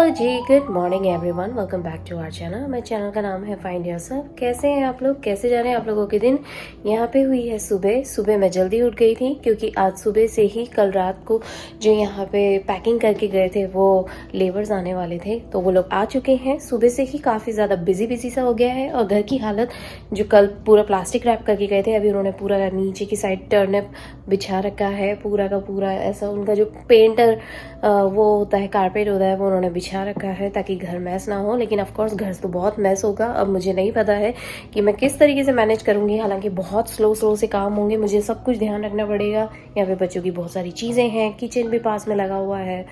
Ji, good morning everyone, welcome back to our channel. मेरे channel का नाम है फाइंड योरसेल्फ। कैसे हैं आप लोग, कैसे जा रहे हैं आप लोगों के दिन। यहाँ पे हुई है सुबह मैं जल्दी उठ गई थी क्योंकि आज सुबह से ही कल रात को जो यहाँ पे पैकिंग करके गए थे वो लेबर्स आने वाले थे, तो वो लोग आ चुके हैं। सुबह से ही काफ़ी ज़्यादा बिजी सा हो गया है और घर की हालत जो कल पूरा प्लास्टिक रैप करके गए थे, अभी उन्होंने पूरा नीचे की साइड टर्नअप बिछा रखा है, पूरा का पूरा ऐसा उनका जो पेंटर वो होता है, कारपेट होता है, वो उन्होंने बिछा रखा है ताकि घर मैस ना हो। लेकिन ऑफ कोर्स घर तो बहुत मैस होगा। अब मुझे नहीं पता है कि मैं किस तरीके से मैनेज करूँगी, हालांकि बहुत स्लो से काम होंगे, मुझे सब कुछ ध्यान रखना पड़ेगा। यहाँ पे बच्चों की बहुत सारी चीज़ें हैं, किचन भी पास में लगा हुआ है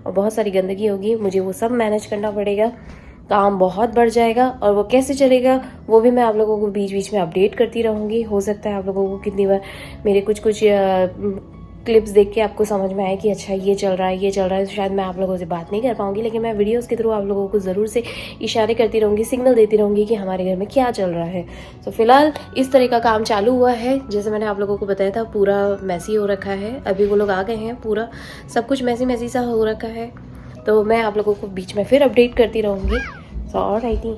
और बहुत सारी गंदगी होगी, मुझे वो सब मैनेज करना पड़ेगा। काम बहुत बढ़ जाएगा और वो कैसे चलेगा वो भी मैं आप लोगों को बीच बीच में अपडेट करती रहूँगी। हो सकता है आप लोगों को कितनी बार मेरे कुछ क्लिप्स देख के आपको समझ में आए कि अच्छा ये चल रहा है, तो शायद मैं आप लोगों से बात नहीं कर पाऊंगी, लेकिन मैं वीडियोस के थ्रू आप लोगों को ज़रूर से इशारे करती रहूँगी, सिग्नल देती रहूँगी कि हमारे घर में क्या चल रहा है। तो फिलहाल इस तरह का काम चालू हुआ है। जैसे मैंने आप लोगों को बताया था, पूरा मैसी हो रखा है। अभी वो लोग आ गए हैं, पूरा सब कुछ मैसी सा हो रखा है, तो मैं आप लोगों को बीच में फिर अपडेट करती रहूँगी। सो और आई थिंक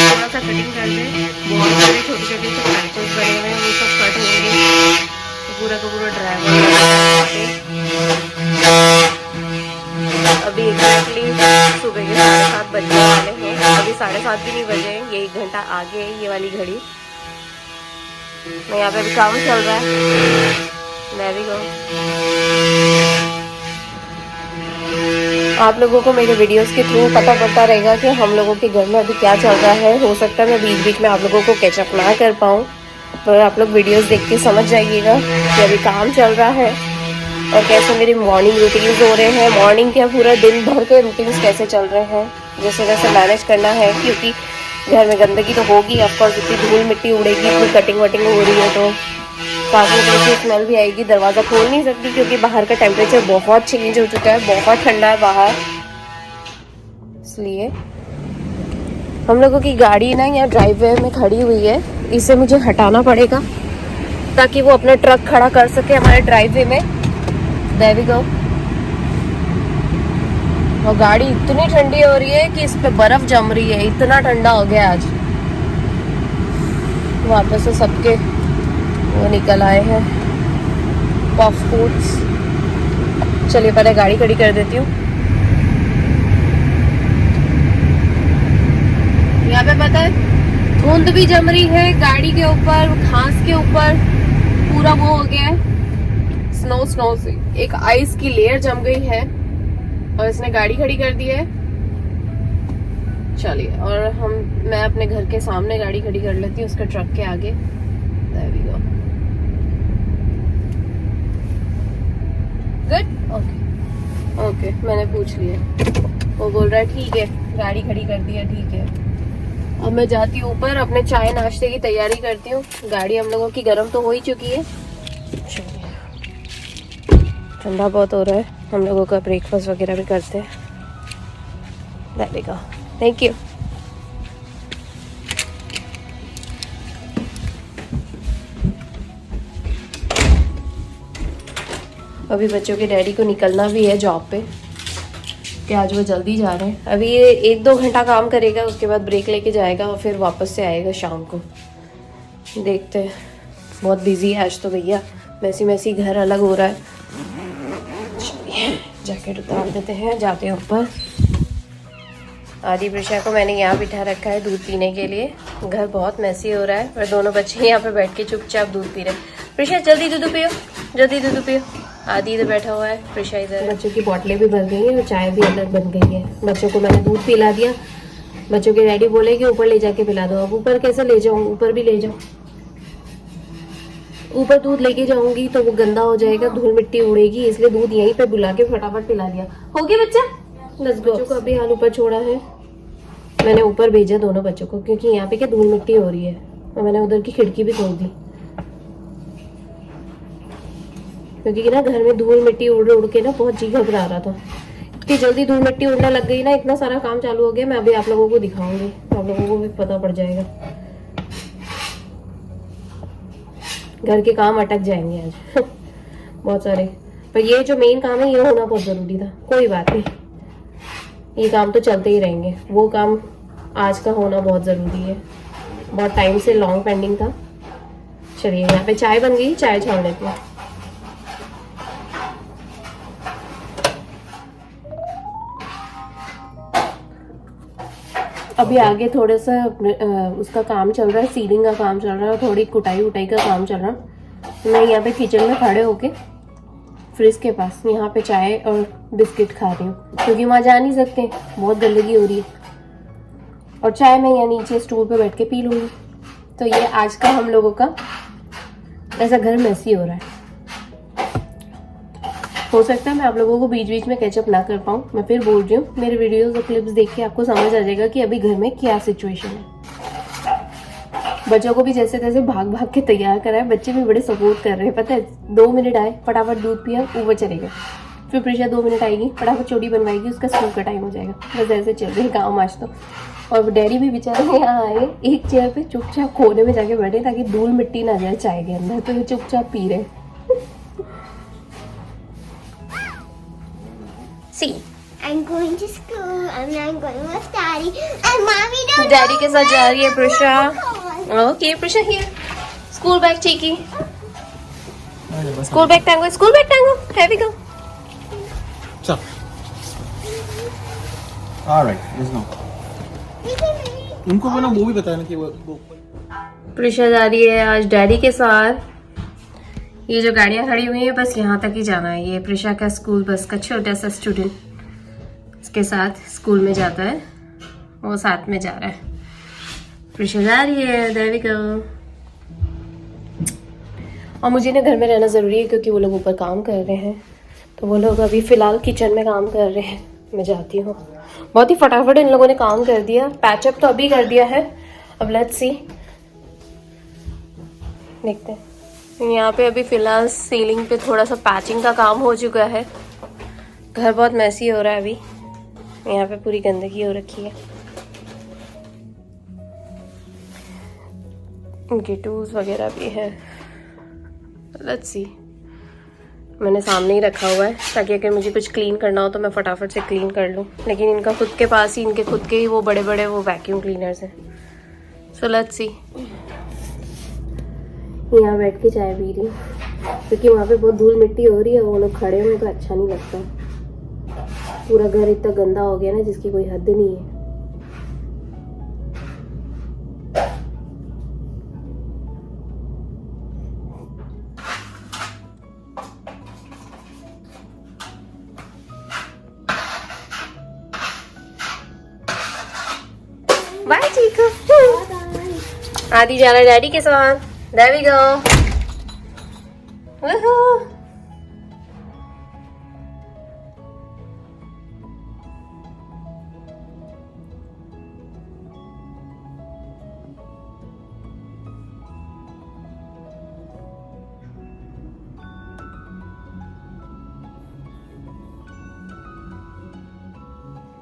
थोड़ा सा कटिंग कर दे, बहुत सारे छोटे से पैचेस बने हुए हैं, वो सब कट होंगे, तो पूरा का पूरा ड्राइवर। अभी एग्जैक्टली सुबह के 7:30 बजने वाले हैं। अभी 7:30 भी नहीं बजे हैं, ये 1 घंटा आगे है ये वाली घड़ी। यहाँ पे अभी काम चल रहा है। मैं भी आप लोगों को मेरे वीडियोस के थ्रू पता पड़ता रहेगा कि हम लोगों के घर में अभी क्या चल रहा है। हो सकता है मैं बीच बीच में आप लोगों को कैचअप ना कर पाऊँ, पर आप लोग वीडियोस देख के समझ जाइएगा कि अभी काम चल रहा है और कैसे मेरे मॉर्निंग रूटीन्स हो रहे हैं, मॉर्निंग के पूरा दिन भर के रूटीन्स कैसे चल रहे हैं, जैसे वैसे मैनेज करना है। क्योंकि घर में गंदगी तो होगी, ऑफकोर्स इतनी धूल मिट्टी उड़ेगी, इतनी कटिंग वटिंग हो रही है, तो साथ में कैसी स्मेल भी आएगी। दरवाज़ा खोल नहीं सकती क्योंकि बाहर का टेम्परेचर बहुत चेंज हो चुका है, बहुत ठंडा है बाहर, इसलिए हम लोगों की गाड़ी ना यहाँ ड्राइववे में खड़ी हुई है, इसे मुझे हटाना पड़ेगा ताकि वो अपना ट्रक खड़ा कर सके हमारे ड्राइववे में। There we go. और गाड़ी इतनी ठंडी हो रही है कि इस पे बर्फ जम रही है, इतना ठंडा हो गया आज। वापस से सबके वो निकल आए हैं पफ फूड्स। चलिए पहले गाड़ी खड़ी कर देती हूँ। यहाँ पे पता है धुंध भी जम रही है गाड़ी के ऊपर, घास के ऊपर पूरा वो हो गया है स्नो से एक आइस की लेयर जम गई है और इसने गाड़ी खड़ी कर दी है। चलिए, और मैं अपने घर के सामने गाड़ी खड़ी कर लेती हूँ, उसके ट्रक के आगे। There we go. Good? Okay, मैंने पूछ लिया। वो बोल रहा है ठीक है, गाड़ी खड़ी कर दी है, ठीक है। अब मैं जाती हूँ ऊपर, अपने चाय नाश्ते की तैयारी करती हूँ। गाड़ी हम लोगों की गर्म तो हो ही चुकी है, ठंडा बहुत हो रहा है, हम लोगों का ब्रेकफास्ट वगैरह भी करते हैं। There we go. Thank you. अभी बच्चों के डैडी को निकलना भी है जॉब पे, कि आज वो जल्दी जा रहे हैं। अभी ये 1-2 घंटा काम करेगा, उसके बाद ब्रेक लेके जाएगा और फिर वापस से आएगा शाम को। देखते हैं, बहुत बिजी है आज तो भैया, मैसी घर अलग हो रहा है। चलिए जैकेट उतार देते हैं, जाते हैं ऊपर। आदि प्रिशा को मैंने यहाँ बिठा रखा है दूध पीने के लिए। घर बहुत मैसी हो रहा है और दोनों बच्चे यहाँ पे बैठ के चुपचाप दूध पी रहे। प्रिशा जल्दी दूध पियो, जल्दी दूध पियो। आदि इधर बैठा हुआ है, प्रिशा इधर। बच्चों की बोतलें भी बन गई हैं और चाय भी अलग बन गई है। बच्चों को मैंने दूध पिला दिया। बच्चों के डैडी बोले कि ऊपर ले जाके पिला दो। अब ऊपर कैसे ले जाऊँ, ऊपर भी ले जाओ। ऊपर दूध लेके जाऊंगी तो वो गंदा हो जाएगा, धूल मिट्टी उड़ेगी, इसलिए दूध यहीं पे बुला के फटाफट पिला दिया। हो गया बच्चा, बच्चों को अभी हाल ऊपर छोड़ा है। मैंने ऊपर भेजा दोनों बच्चों को क्योंकि यहाँ पे क्या धूल मिट्टी हो रही है, और मैंने उधर की खिड़की भी खोल दी क्योंकि ना घर में धूल मिट्टी उड़ के ना बहुत जी घबरा रहा था। इतनी जल्दी धूल मिट्टी उड़ने लग गई ना, इतना सारा काम चालू हो गया। मैं अभी आप लोगों को दिखाऊंगी तो आप लोगों को भी पता पड़ जाएगा। घर के काम अटक जाएंगे आज बहुत सारे। पर ये जो मेन काम है ये होना बहुत ज़रूरी था। कोई बात नहीं, ये काम तो चलते ही रहेंगे। वो काम आज का होना बहुत ज़रूरी है, बहुत टाइम से लॉन्ग पेंडिंग था। चलिए यहाँ पे चाय बन गई, चाय छान लेते हैं। अभी आगे थोड़ा सा उसका काम चल रहा है, सीलिंग का काम चल रहा है, थोड़ी कुटाई उटाई का काम चल रहा है। मैं यहाँ पे किचन में खड़े होके फ्रिज के पास यहाँ पे चाय और बिस्किट खा रही हूँ, क्योंकि वहाँ जा नहीं सकते, बहुत गंदगी हो रही है। और चाय मैं यहाँ नीचे स्टूल पे बैठ के पी लूँगी। तो ये आज का हम लोगों का ऐसा घर मेसी हो रहा है। हो सकता है मैं आप लोगों को बीच बीच में कैचअप ना कर पाऊँ, मैं फिर बोल रही हूँ। मेरे वीडियोस और क्लिप्स देख के आपको समझ आ जाएगा कि अभी घर में क्या सिचुएशन है। बच्चों को भी जैसे तैसे भाग भाग के तैयार करा है। बच्चे भी बड़े सपोर्ट कर रहे हैं, पता है। 2 मिनट आए, फटाफट दूध पिया, ऊपर चले गए। फिर प्रिशा 2 मिनट आएगी, फटाफट चोटी बनवाएगी, उसका स्कूल का टाइम हो जाएगा। बस ऐसे चल रहे काम आज तो। और डैडी भी बेचारे यहाँ आए, एक चेयर पे चुपचाप कोने में जाके बैठे ताकि धूल मिट्टी ना जाए चाय के अंदर, तो ये चुपचाप पी रहे। See, I'm going to school and I'm going with Daddy and Mommy don't daddy के साथ जा रही है Prisha. Okay Prisha here, school bag cheeky, school bag tango, school bag tango, here we go। So, all right, let's go. उनको वो ना वो भी बताया ना कि वो प्रिशा जा रही है आज डैडी के साथ। ये जो गाड़ियां खड़ी हुई हैं बस यहाँ तक ही जाना है। ये प्रिशा का स्कूल बस का छोटा सा स्टूडेंट इसके साथ स्कूल में जाता है, वो साथ में जा रहा है। प्रिशा जा रही है, देयर वी गो। और मुझे ना घर में रहना ज़रूरी है क्योंकि वो लोग ऊपर काम कर रहे हैं, तो वो लोग अभी फ़िलहाल किचन में काम कर रहे हैं। मैं जाती हूँ। बहुत ही फटाफट इन लोगों ने काम कर दिया। पैचअप तो अभी कर दिया है, अब लेट्स सी, देखते हैं। यहाँ पे अभी फ़िलहाल सीलिंग पे थोड़ा सा पैचिंग का काम हो चुका है। घर बहुत मैसी हो रहा है अभी, यहाँ पे पूरी गंदगी हो रखी है। इनके टूल्स वगैरह भी है। लेट्स सी, मैंने सामने ही रखा हुआ है ताकि अगर मुझे कुछ क्लीन करना हो तो मैं फटाफट से क्लीन कर लूँ। लेकिन इनका खुद के पास ही इनके खुद के ही वो बड़े बड़े वो वैक्यूम क्लीनर्स हैं। So let's see. यहाँ बैठ के चाय पी रही हूँ क्योंकि वहाँ पे बहुत धूल मिट्टी हो रही है। वो लोग खड़े हुए तो अच्छा नहीं लगता। पूरा घर इतना गंदा हो गया ना जिसकी कोई हद नहीं है। बाय चीकू। आदि जा रहा है डैडी के साथ। There we go. Woohoo!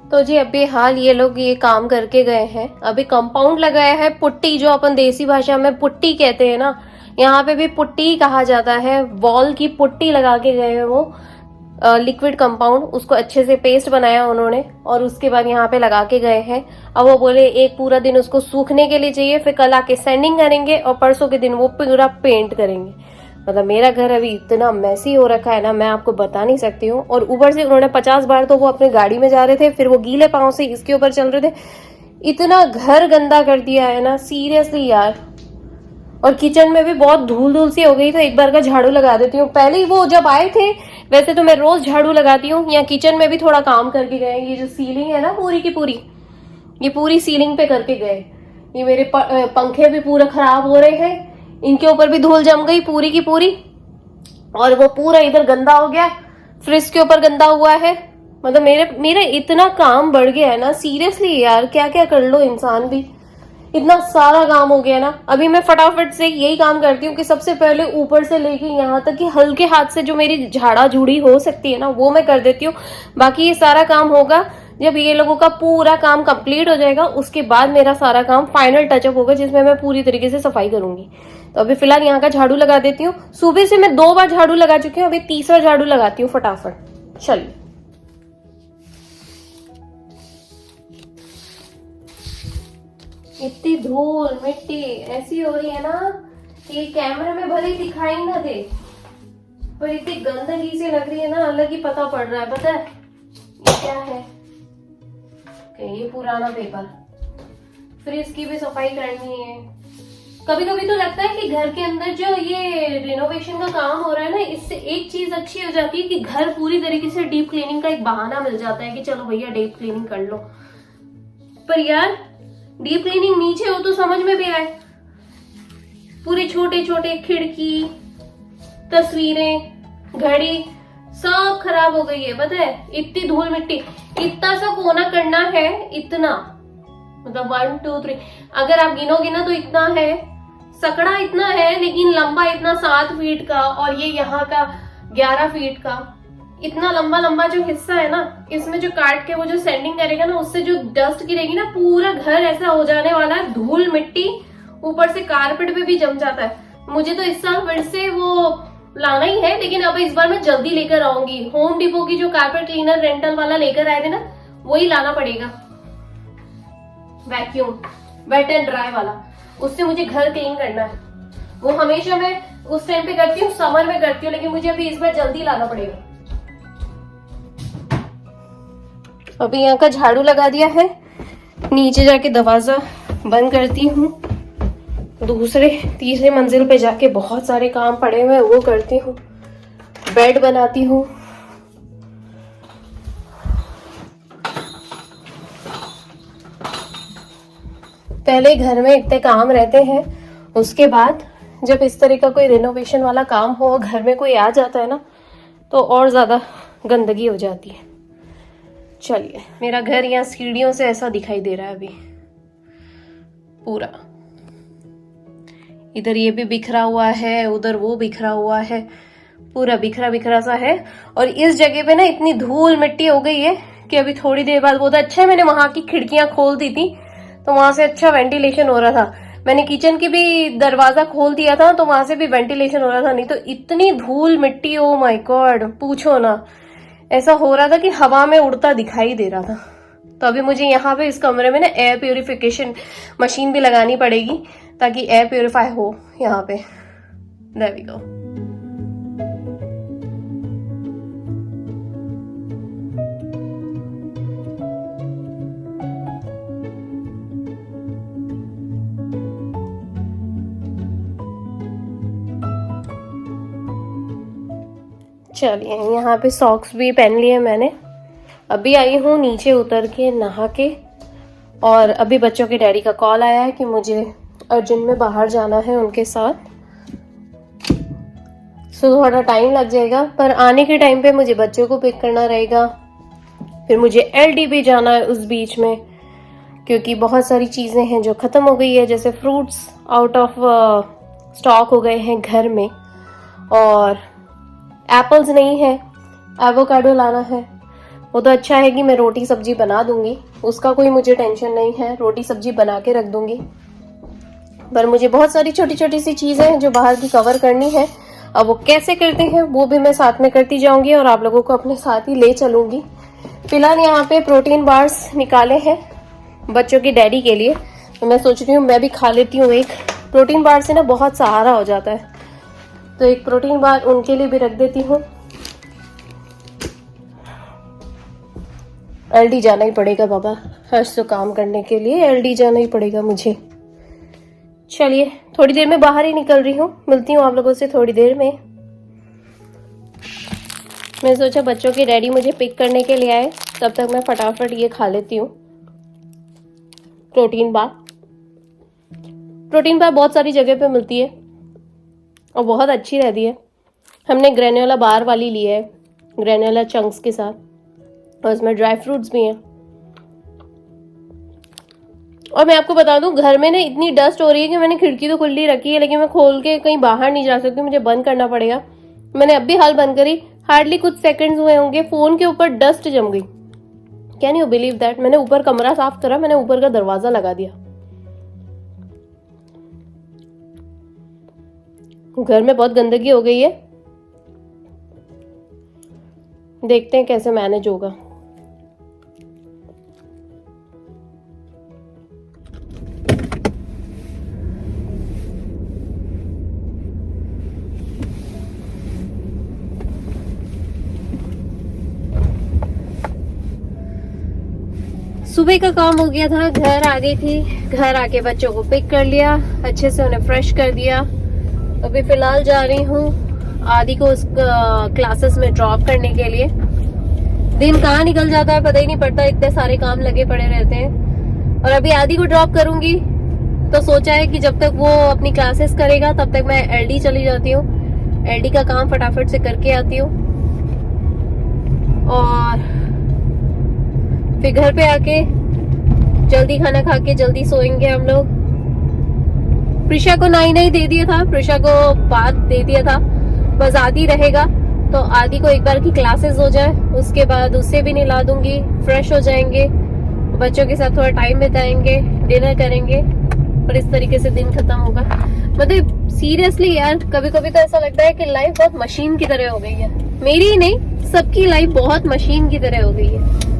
तो जी अभी हाल ये लोग ये काम करके गए हैं। अभी कंपाउंड लगाया है, पुट्टी, जो अपन देसी भाषा में पुट्टी कहते हैं ना, यहाँ पे भी पुट्टी कहा जाता है। वॉल की पुट्टी लगा के गए हैं वो, लिक्विड कंपाउंड, उसको अच्छे से पेस्ट बनाया उन्होंने और उसके बाद यहाँ पे लगा के गए हैं। अब वो बोले एक पूरा दिन उसको सूखने के लिए चाहिए, फिर कल आके सैंडिंग करेंगे और परसों के दिन वो पूरा पेंट करेंगे। मतलब मेरा घर अभी इतना मैसी हो रखा है ना, मैं आपको बता नहीं सकती हूँ। और ऊपर से उन्होंने 50 बार तो वो अपने गाड़ी में जा रहे थे, फिर वो गीले पाँव से इसके ऊपर चल रहे थे। इतना घर गंदा कर दिया है ना, सीरियसली यार। और किचन में भी बहुत धूल धूल सी हो गई, तो एक बार का झाड़ू लगा देती हूँ। पहले ही वो जब आए थे, वैसे तो मैं रोज झाड़ू लगाती हूँ। यहाँ किचन में भी थोड़ा काम करके गए। ये जो सीलिंग है ना पूरी की पूरी, ये पूरी सीलिंग पे करके गए। ये मेरे पंखे भी पूरे खराब हो रहे हैं, इनके ऊपर भी धूल जम गई पूरी की पूरी। और वो पूरा इधर गंदा हो गया, फ्रिज के ऊपर गंदा हुआ है। मतलब मेरे इतना काम बढ़ गया है ना, सीरियसली यार, क्या क्या कर लो इंसान भी, इतना सारा काम हो गया ना। अभी मैं फटाफट से यही काम करती हूँ कि सबसे पहले ऊपर से लेके यहाँ तक कि हल्के हाथ से जो मेरी झाड़ा झूड़ी हो सकती है ना, वो मैं कर देती हूँ। बाकी ये सारा काम होगा जब ये लोगों का पूरा काम कंप्लीट हो जाएगा उसके बाद मेरा सारा काम फाइनल टचअप होगा, जिसमें मैं पूरी तरीके से सफाई करूंगी। तो अभी फिलहाल यहाँ का झाड़ू लगा देती हूँ। सुबह से मैं 2 बार झाड़ू लगा चुकी हूँ, अभी तीसरा झाड़ू लगाती हूँ फटाफट। चलिए, इतनी धूल मिट्टी ऐसी हो रही है ना कि कैमरे में भले दिखाई ना दे, पर इतनी गंदगी से लग रही है ना, अलग ही पता पड़ रहा है। पता है ये क्या है? ये पुराना पेपर, फिर इसकी भी सफाई करनी है। कभी कभी तो लगता है कि घर के अंदर जो ये रिनोवेशन का काम हो रहा है ना, इससे एक चीज अच्छी हो जाती है कि घर पूरी तरीके से डीप क्लीनिंग का एक बहाना मिल जाता है कि चलो भैया डीप क्लीनिंग कर लो। पर यार डीप क्लीनिंग नीचे हो तो समझ में भी आए, पूरे छोटे छोटे खिड़की, तस्वीरें, घड़ी सब खराब हो गई है। पता है इतनी धूल मिट्टी, इतना सा कोना करना है, इतना मतलब 1 2 3 अगर आप गिनोगे ना तो इतना है, सकड़ा इतना है, लेकिन लंबा इतना 7 फीट का, और ये यहाँ का 11 फीट का। इतना लंबा लंबा जो हिस्सा है ना, इसमें जो काट के वो जो सैंडिंग करेगा ना, उससे जो डस्ट गिरेगी ना, पूरा घर ऐसा हो जाने वाला है, धूल मिट्टी, ऊपर से कारपेट पे भी जम जाता है। मुझे तो इस साल फिर से वो लाना ही है, लेकिन अब इस बार मैं जल्दी लेकर आऊंगी। होम डिपो की जो कारपेट क्लीनर रेंटल वाला लेकर आए थे ना, वही लाना पड़ेगा, वैक्यूम वेट एंड ड्राई वाला। उससे मुझे घर क्लीन करना है। वो हमेशा मैं उस टाइम पे करती हूँ, समर में करती हूँ, लेकिन मुझे अभी इस बार जल्दी लाना पड़ेगा। अभी यहाँ का झाड़ू लगा दिया है, नीचे जाके दरवाजा बंद करती हूँ, दूसरे तीसरे मंजिल पे जाके बहुत सारे काम पड़े हुए हैं वो करती हूँ, बेड बनाती हूँ। पहले घर में इतने काम रहते हैं, उसके बाद जब इस तरह का कोई रिनोवेशन वाला काम हो, घर में कोई आ जाता है ना, तो और ज्यादा गंदगी हो जाती है। चलिए, मेरा घर यहाँ सीढ़ियों से ऐसा दिखाई दे रहा है अभी पूरा। इधर ये भी बिखरा हुआ है, उधर वो बिखरा हुआ है, पूरा बिखरा बिखरा सा है। और इस जगह पे ना इतनी धूल मिट्टी हो गई है कि अभी थोड़ी देर बाद, वो तो अच्छा है मैंने वहां की खिड़कियां खोल दी थी, तो वहां से अच्छा वेंटिलेशन हो रहा था। मैंने किचन की भी दरवाजा खोल दिया था, तो वहां से भी वेंटिलेशन हो रहा था। नहीं तो इतनी धूल मिट्टी, ओ माय गॉड, पूछो ना। ऐसा हो रहा था कि हवा में उड़ता दिखाई दे रहा था। तो अभी मुझे यहाँ पे इस कमरे में ना एयर प्यूरिफिकेशन मशीन भी लगानी पड़ेगी, ताकि एयर प्यूरिफाई हो यहाँ पे। There we go. चलिए, यहाँ पे सॉक्स भी पहन लिए मैंने। अभी आई हूँ नीचे उतर के नहा के, और अभी बच्चों के डैडी का कॉल आया है कि मुझे अर्जेंट में बाहर जाना है उनके साथ। सो थोड़ा टाइम लग जाएगा, पर आने के टाइम पे मुझे बच्चों को पिक करना रहेगा। फिर मुझे एलडी भी जाना है उस बीच में, क्योंकि बहुत सारी चीज़ें हैं जो ख़त्म हो गई है, जैसे फ्रूट्स आउट ऑफ स्टॉक हो गए हैं घर में, और एप्पल्स नहीं है, एवोकाडो लाना है। वो तो अच्छा है कि मैं रोटी सब्जी बना दूंगी, उसका कोई मुझे टेंशन नहीं है, रोटी सब्जी बना के रख दूंगी। पर मुझे बहुत सारी छोटी छोटी सी चीज़ें हैं जो बाहर की कवर करनी है। अब वो कैसे करते हैं वो भी मैं साथ में करती जाऊंगी, और आप लोगों को अपने साथ ही ले चलूंगी। फिलहाल यहाँ पे प्रोटीन बार्स निकाले हैं बच्चों की डैडी के लिए, तो मैं सोच रही हूँ मैं भी खा लेती हूँ एक। प्रोटीन बार से ना बहुत सहारा हो जाता है, तो एक प्रोटीन बार उनके लिए भी रख देती हूँ। एलडी जाना ही पड़ेगा बाबा, हर्ष तो काम करने के लिए एलडी जाना ही पड़ेगा मुझे। चलिए, थोड़ी देर में बाहर ही निकल रही हूँ, मिलती हूँ आप लोगों से थोड़ी देर में। मैं सोचा बच्चों के डैडी मुझे पिक करने के लिए आए, तब तक मैं फटाफट ये खा लेती हूँ प्रोटीन बार। प्रोटीन बार बहुत सारी जगह पे मिलती है और बहुत अच्छी रहती है। हमने ग्रेनोला बार वाली ली है, ग्रेनोला चंक्स के साथ, और इसमें ड्राई फ्रूट्स भी हैं। और मैं आपको बता दूं, घर में ना इतनी डस्ट हो रही है कि मैंने खिड़की तो खुली रखी है, लेकिन मैं खोल के कहीं बाहर नहीं जा सकती, मुझे बंद करना पड़ेगा। मैंने अब भी हाल बंद करी, हार्डली कुछ सेकंड्स हुए होंगे, फोन के ऊपर डस्ट जम गई। Can you believe that? मैंने ऊपर कमरा साफ करा, मैंने ऊपर का दरवाजा लगा दिया। घर में बहुत गंदगी हो गई है, देखते हैं कैसे मैनेज होगा। सुबह का काम हो गया था, घर आ गई थी, घर आके बच्चों को पिक कर लिया, अच्छे से उन्हें फ्रेश कर दिया। अभी फिलहाल जा रही हूँ आदि को उस क्लासेस में ड्रॉप करने के लिए। दिन कहाँ निकल जाता है पता ही नहीं पड़ता, इतने सारे काम लगे पड़े रहते हैं। और अभी आदि को ड्रॉप करूंगी तो सोचा है कि जब तक वो अपनी क्लासेस करेगा तब तक मैं एलडी चली जाती हूँ, एलडी का काम फटाफट से करके आती हूँ और फिर घर पे आके जल्दी खाना खा के जल्दी सोएंगे हम लोग। प्रिशा को नहीं दे दिया था, प्रिशा को बात दे दिया था, बस आदि रहेगा तो आदि को एक बार की क्लासेस हो जाए, उसके बाद उससे भी नहला दूंगी, फ्रेश हो जाएंगे, बच्चों के साथ थोड़ा टाइम बिताएंगे, डिनर करेंगे और इस तरीके से दिन खत्म होगा। मतलब सीरियसली यार, कभी कभी तो ऐसा लगता है कि लाइफ बहुत मशीन की तरह हो गई है। मेरी ही नहीं, सबकी लाइफ बहुत मशीन की तरह हो गई है।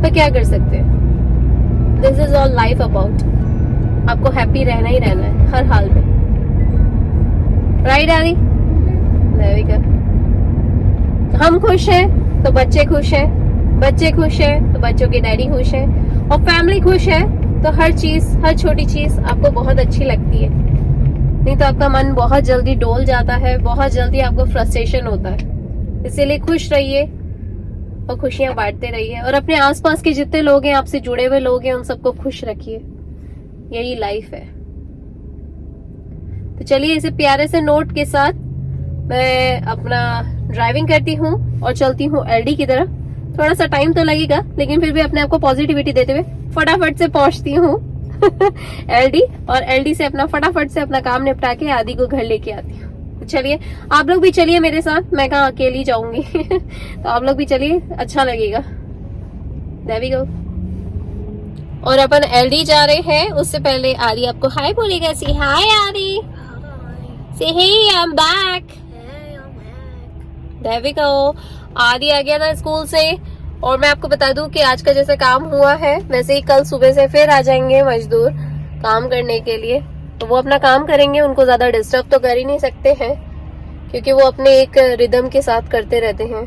तो क्या कर सकते हैं, this is all life about. आपको हैप्पी रहना ही रहना है हर हाल में, राइट आदि? हम खुश हैं तो बच्चे खुश हैं, बच्चे खुश हैं तो बच्चों के डैडी खुश हैं, और फैमिली खुश है तो हर चीज, हर छोटी चीज आपको बहुत अच्छी लगती है। नहीं तो आपका मन बहुत जल्दी डोल जाता है, बहुत जल्दी आपको फ्रस्ट्रेशन होता है। इसीलिए खुश रहिए और खुशियां बांटते रहिए, और अपने आसपास के जितने लोग हैं, आपसे जुड़े हुए लोग हैं, उन सबको खुश रखिए। यही लाइफ है। तो चलिए इसे प्यारे से नोट के साथ मैं अपना ड्राइविंग करती हूँ और चलती हूँ एलडी की तरफ। थोड़ा सा टाइम तो लगेगा, लेकिन फिर भी अपने आप को पॉजिटिविटी देते हुए फटाफट से पहुंचती हूँ एलडी, और एलडी से अपना फटाफट से अपना काम निपटा के आदि को घर लेके आती हूँ। तो चलिए आप लोग भी चलिए मेरे साथ, मैं कहाँ अकेली जाऊंगी तो आप लोग भी चलिए, अच्छा लगेगा। There we go। और अपन एलडी जा रहे हैं, उससे पहले आदि आपको हाय बोलेगा। सी hi Aadi, say hey I am back. There we go। आदि आ गया था स्कूल से, और मैं आपको बता दूं कि आज का जैसे काम हुआ है वैसे ही कल सुबह से फिर आ जाएंगे मजदूर काम करने के लिए। तो वो अपना काम करेंगे, उनको ज्यादा डिस्टर्ब तो कर ही नहीं सकते हैं क्योंकि वो अपने एक रिदम के साथ करते रहते हैं।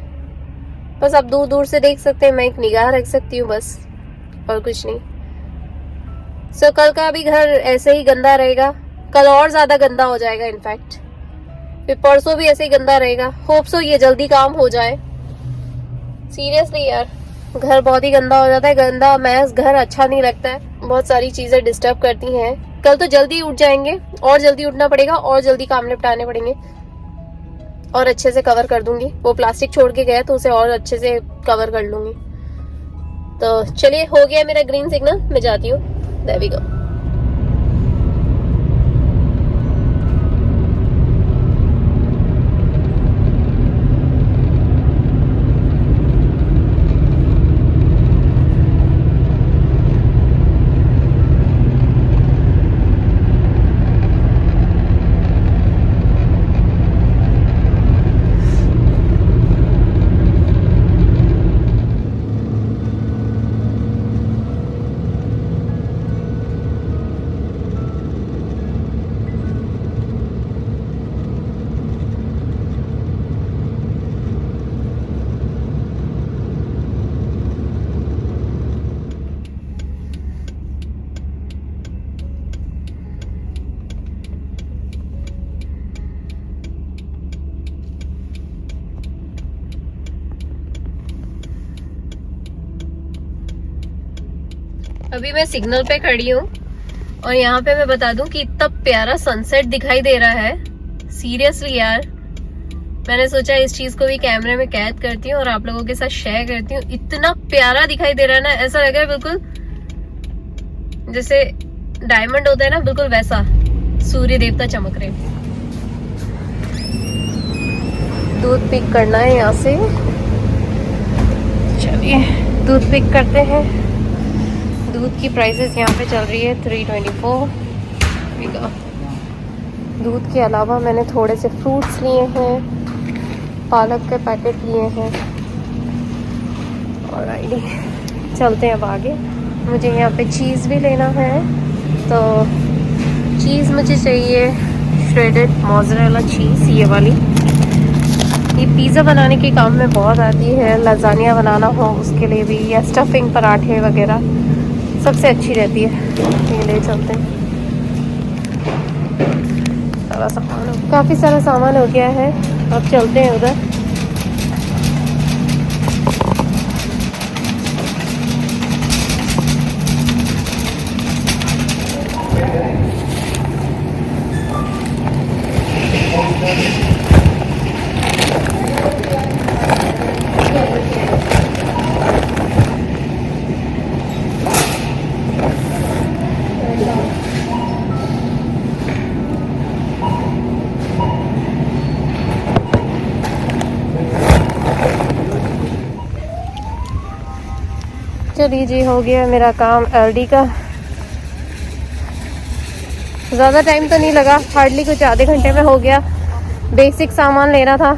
बस आप दूर दूर से देख सकते हैं, मैं एक निगाह रख सकती हूँ बस, और कुछ नहीं। सो कल का भी घर ऐसे ही गंदा रहेगा, कल और ज्यादा गंदा हो जाएगा इनफैक्ट, फिर परसों भी ऐसे ही गंदा रहेगा। होप सो ये जल्दी काम हो जाए। सीरियसली यार, घर बहुत ही गंदा हो जाता है, गंदा मैस घर अच्छा नहीं लगता है, बहुत सारी चीजें डिस्टर्ब करती हैं। कल तो जल्दी उठ जाएंगे, और जल्दी उठना पड़ेगा, और जल्दी काम निपटाने पड़ेंगे, और अच्छे से कवर कर दूंगी। वो प्लास्टिक छोड़ के गया तो उसे और अच्छे से कवर कर लूंगी। तो चलिए, हो गया मेरा ग्रीन सिग्नल, मैं जाती हूँ। There we go। अभी मैं सिग्नल पे खड़ी हूँ और यहाँ पे मैं बता दूं कि इतना प्यारा सनसेट दिखाई दे रहा है। सीरियसली यार, मैंने सोचा इस चीज को भी कैमरे में कैद करती हूँ और आप लोगों के साथ शेयर करती हूँ। इतना प्यारा दिखाई दे रहा है ना, ऐसा लग रहा है बिल्कुल जैसे डायमंड होता है ना, बिल्कुल वैसा सूर्य देवता चमक रहे। दूध पिक करना है यहाँ से। चलिए दूध पिक करते हैं। दूध की प्राइसेस यहाँ पे चल रही है 324। दूध के अलावा मैंने थोड़े से फ्रूट्स लिए हैं, पालक के पैकेट लिए हैं। और आईडी चलते हैं अब आगे। मुझे यहाँ पे चीज़ भी लेना है, तो चीज़ मुझे चाहिए श्रेडेड मोज़रेला चीज़, ये वाली। ये पिज़्ज़ा बनाने के काम में बहुत आती है, लजानिया बनाना हो उसके लिए भी, या स्टफिंग पराठे वगैरह सबसे अच्छी रहती है। ये ले चलते हैं। सारा सामान, काफ़ी सारा सामान हो गया है, अब चलते हैं उधर। चलिए जी, हो गया मेरा काम एलडी का। ज़्यादा टाइम तो नहीं लगा, हार्डली कुछ आधे घंटे में हो गया। बेसिक सामान लेना था,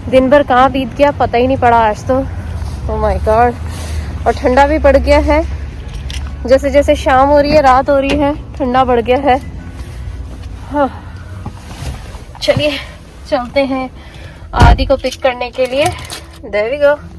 दिन भर कहाँ बीत गया पता ही नहीं पड़ा आज तो। Oh my God. और ठंडा भी पड़ गया है, जैसे जैसे शाम हो रही है, रात हो रही है, ठंडा बढ़ गया है। हाँ चलिए चलते हैं आदि को पिक करने के लिए। There we go.